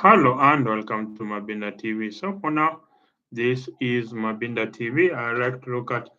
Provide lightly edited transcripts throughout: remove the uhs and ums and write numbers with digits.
Hello and welcome to Mabinda TV. So for now, this is Mabinda TV. I like to look at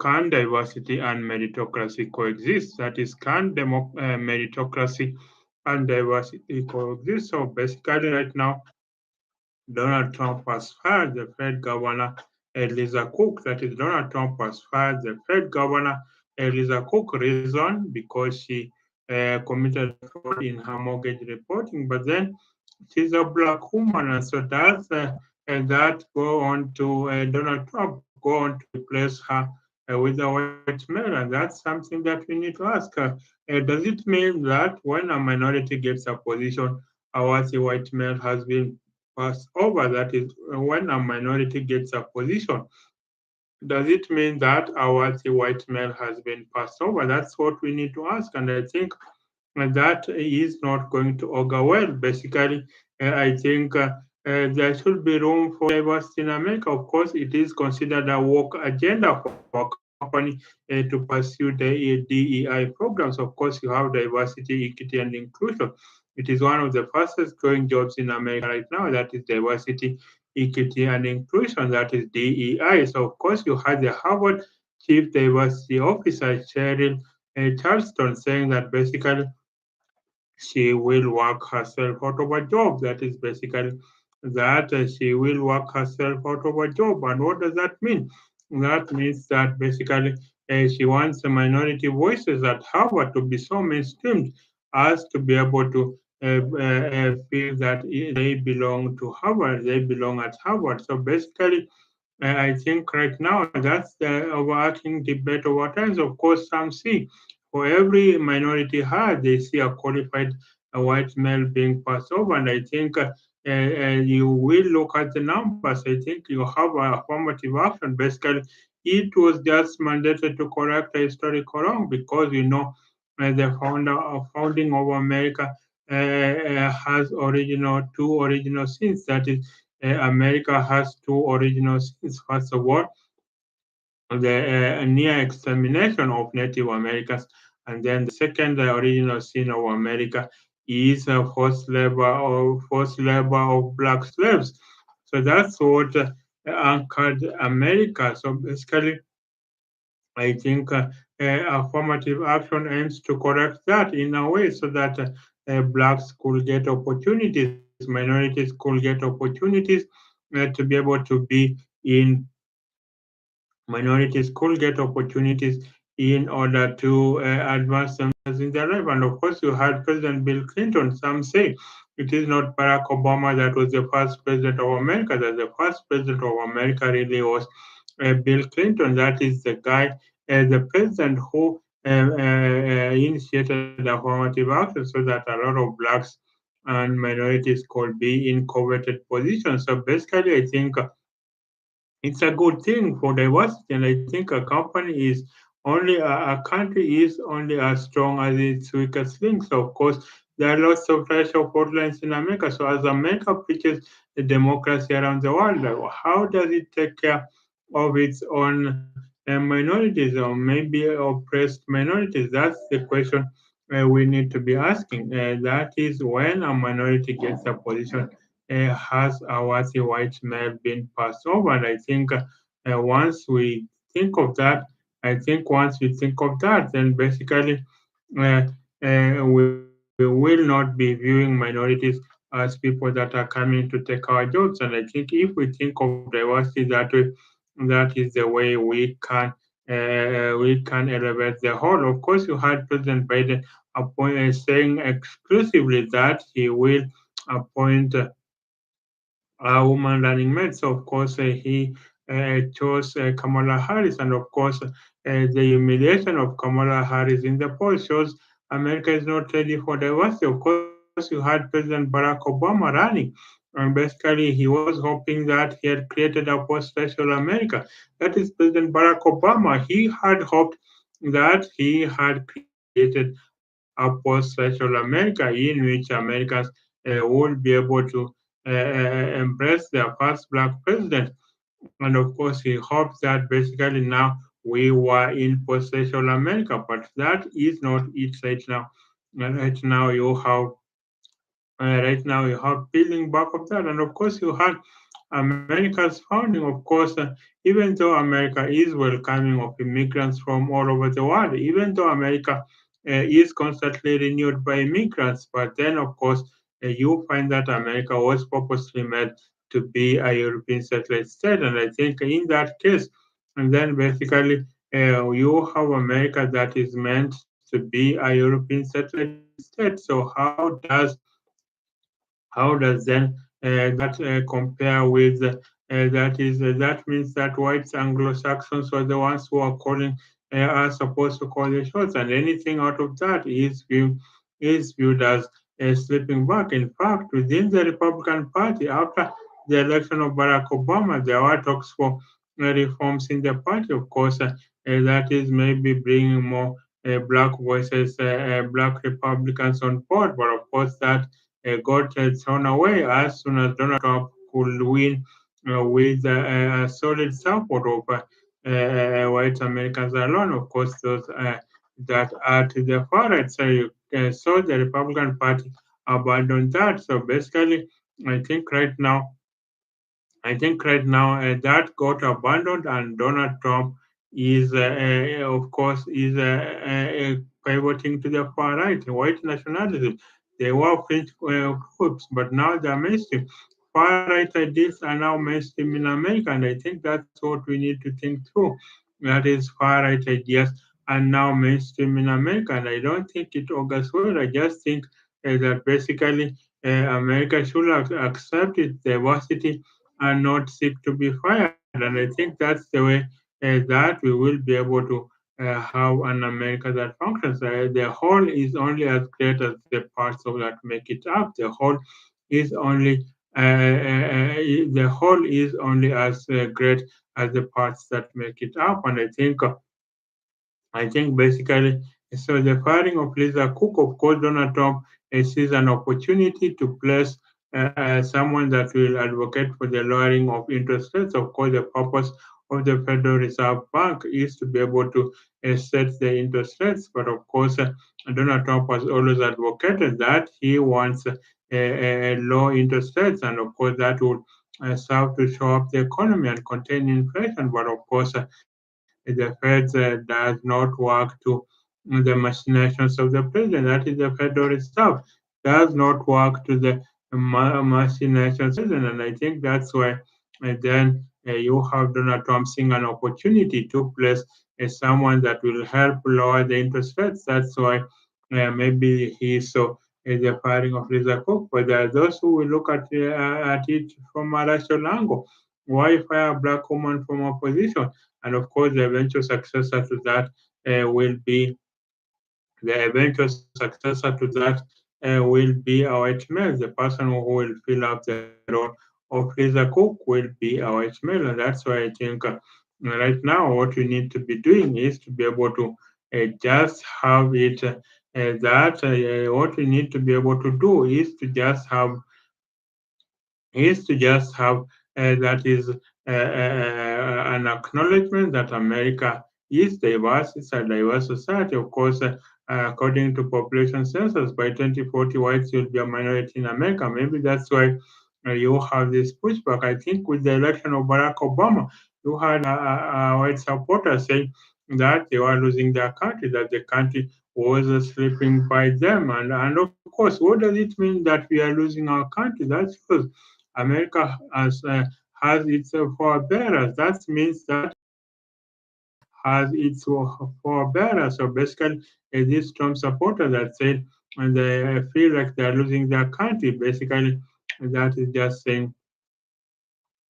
can diversity and meritocracy coexist? That is, meritocracy and diversity coexist? So basically, right now, Donald Trump has fired the Fed Governor Eliza Cook. That is, Donald Trump has fired the Fed Governor Eliza Cook. Reason because she committed fraud in her mortgage reporting, but then she's a black woman, and so does and that go on to Donald Trump go on to replace her with a white male, and that's something that we need to ask. Does it mean that when a minority gets a position, our white male has been passed over? That is, when a minority gets a position, does it mean that our white male has been passed over? That's what we need to ask, and I think that is not going to augur well. Basically, I think there should be room for diversity in America. Of course, it is considered a woke agenda for a company to pursue the DEI programs. Of course, you have diversity, equity, and inclusion. It is one of the fastest growing jobs in America right now. That is diversity, equity, and inclusion. That is DEI. So, of course, you had the Harvard Chief Diversity Officer, Cheryl Charleston, saying that basically she will work herself out of a job. That is basically that she will work herself out of a job. And what does that mean? That means that basically she wants the minority voices at Harvard to be so mainstreamed as to be able to feel that they belong to Harvard, they belong at Harvard. So basically, I think right now that's the overarching debate over times. Of course, some see for every minority hire, they see a qualified white male being passed over. And I think you will look at the numbers. I think you have a affirmative action. Basically, it was just mandated to correct a historical wrong because you know the founding of America has two original sins. That is, America has two original sins. First of all, the near extermination of Native Americans, and then the second original sin of America is forced labor of black slaves. So that's what anchored America. So basically, I think affirmative action aims to correct that in a way so that blacks could get opportunities, minorities could get opportunities to be able to be in minorities could get opportunities in order to advance themselves in their life. And of course, you had President Bill Clinton. Some say it is not Barack Obama that was the first president of America, that the first president of America really was Bill Clinton. That is the guy, the president who initiated affirmative action so that a lot of blacks and minorities could be in coveted positions. So basically, I think it's a good thing for diversity, and I think a country is only as strong as its weakest link. So of course there are lots of racial hotlines in America. So as America preaches the democracy around the world, like, how does it take care of its own minorities or maybe oppressed minorities? That's the question we need to be asking. That is, when a minority gets a position, has our white male been passed over? And I think once we think of that, then basically uh, we will not be viewing minorities as people that are coming to take our jobs. And I think if we think of diversity that way, that is the way we can elevate the whole. Of course, you had President Biden saying exclusively that he will appoint a woman running mate. So of course he chose Kamala Harris, and of course the humiliation of Kamala Harris in the poll shows America is not ready for diversity. Of course, you had President Barack Obama running, and basically he was hoping that he had created a post-racial America. That is President Barack Obama. He had hoped that he had created a post-racial America in which Americans would be able to embrace their first black president. And of course, he hopes that basically now we were in post-racial America, but that is not it right now. Right now, you have Right now, you have peeling back of that, and of course, you had America's founding. Of course, even though America is welcoming of immigrants from all over the world, even though America is constantly renewed by immigrants, but then, of course, you find that America was purposely made to be a European satellite state, and I think in that case, and then basically you have America that is meant to be a European satellite state. So how does then that compare with that means that whites Anglo-Saxons were the ones who are supposed to call the shots, and anything out of that is viewed as slipping back. In fact, within the Republican Party, after the election of Barack Obama, there were talks for reforms in the party. Of course, that is maybe bringing more black voices, black Republicans on board, but of course that got thrown away as soon as Donald Trump could win with a solid support of white Americans alone. Of course, those that are to the far right. So the Republican Party abandoned that. So basically, I think right now that got abandoned, and Donald Trump of course, is pivoting to the far right, white nationalism. They were fringe groups, but now they're mainstream. Far right ideas are now mainstream in America, and I think that's what we need to think through. That is, far right ideas are now mainstream in America, and I don't think it augurs well. I just think that basically America should accept its diversity and not seek to be fired. And I think that's the way that we will be able to have an America that functions. The whole is only as great as the parts of that make it up. Is only the whole is only as great as the parts that make it up. And I think basically, so the firing of Lisa Cook, of course, Donald Trump sees an opportunity to place someone that will advocate for the lowering of interest rates. Of course, the purpose of the Federal Reserve Bank is to be able to set the interest rates. But of course, Donald Trump has always advocated that he wants low interest rates, and of course, that would serve to show up the economy and contain inflation. But of course, the Fed does not work to the machinations of the president. That is, the Federal Reserve does not work to the machinations of the president. And I think that's why then you have Donald Trump seeing an opportunity to place someone that will help lower the interest rates. That's why maybe he saw the firing of Lisa Cook. But there are those who will look at it from a rational angle. Why fire a black woman from opposition? And of course, the eventual successor to that will be the eventual successor to that will be a white male. The person who will fill up the role of Lisa Cook will be a white male. And that's why I think right now what we need to be doing is to be able to just have it that what we need to be able to do is to just have that is an acknowledgement that America is diverse. It's a diverse society. Of course, according to population census, by 2040, whites will be a minority in America. Maybe that's why you have this pushback. I think with the election of Barack Obama, you had white supporters saying that they were losing their country, that the country was slipping by them. And of course, what does it mean that we are losing our country? That's because America has its forebearers. That means that has its forebearers. So basically, these Trump supporters that said and they feel like they're losing their country. Basically, that is just saying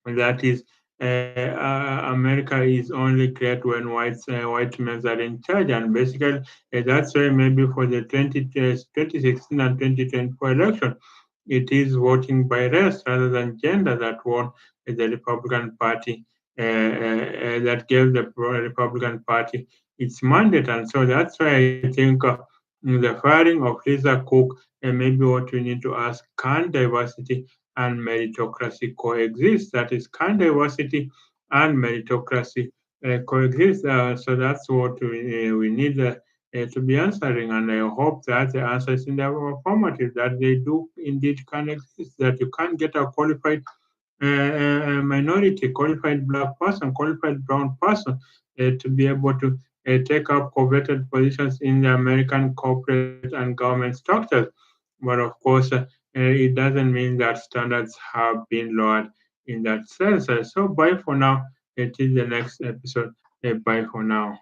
that is America is only great when white men are in charge, and basically that's why maybe for the 2016 and 2024 election, it is voting by race rather than gender that won the Republican Party, that gave the Republican Party its mandate, and so that's why I think the firing of Lisa Cook maybe what we need to ask: can diversity and meritocracy coexist? That is, can diversity and meritocracy coexist? So that's what we need to be answering, and I hope that the answers in the affirmative, that they do indeed can exist, that you can get a qualified minority, qualified black person, qualified brown person to be able to take up coveted positions in the American corporate and government structures. But of course, it doesn't mean that standards have been lowered in that sense. So bye for now. Until the next episode. Bye for now.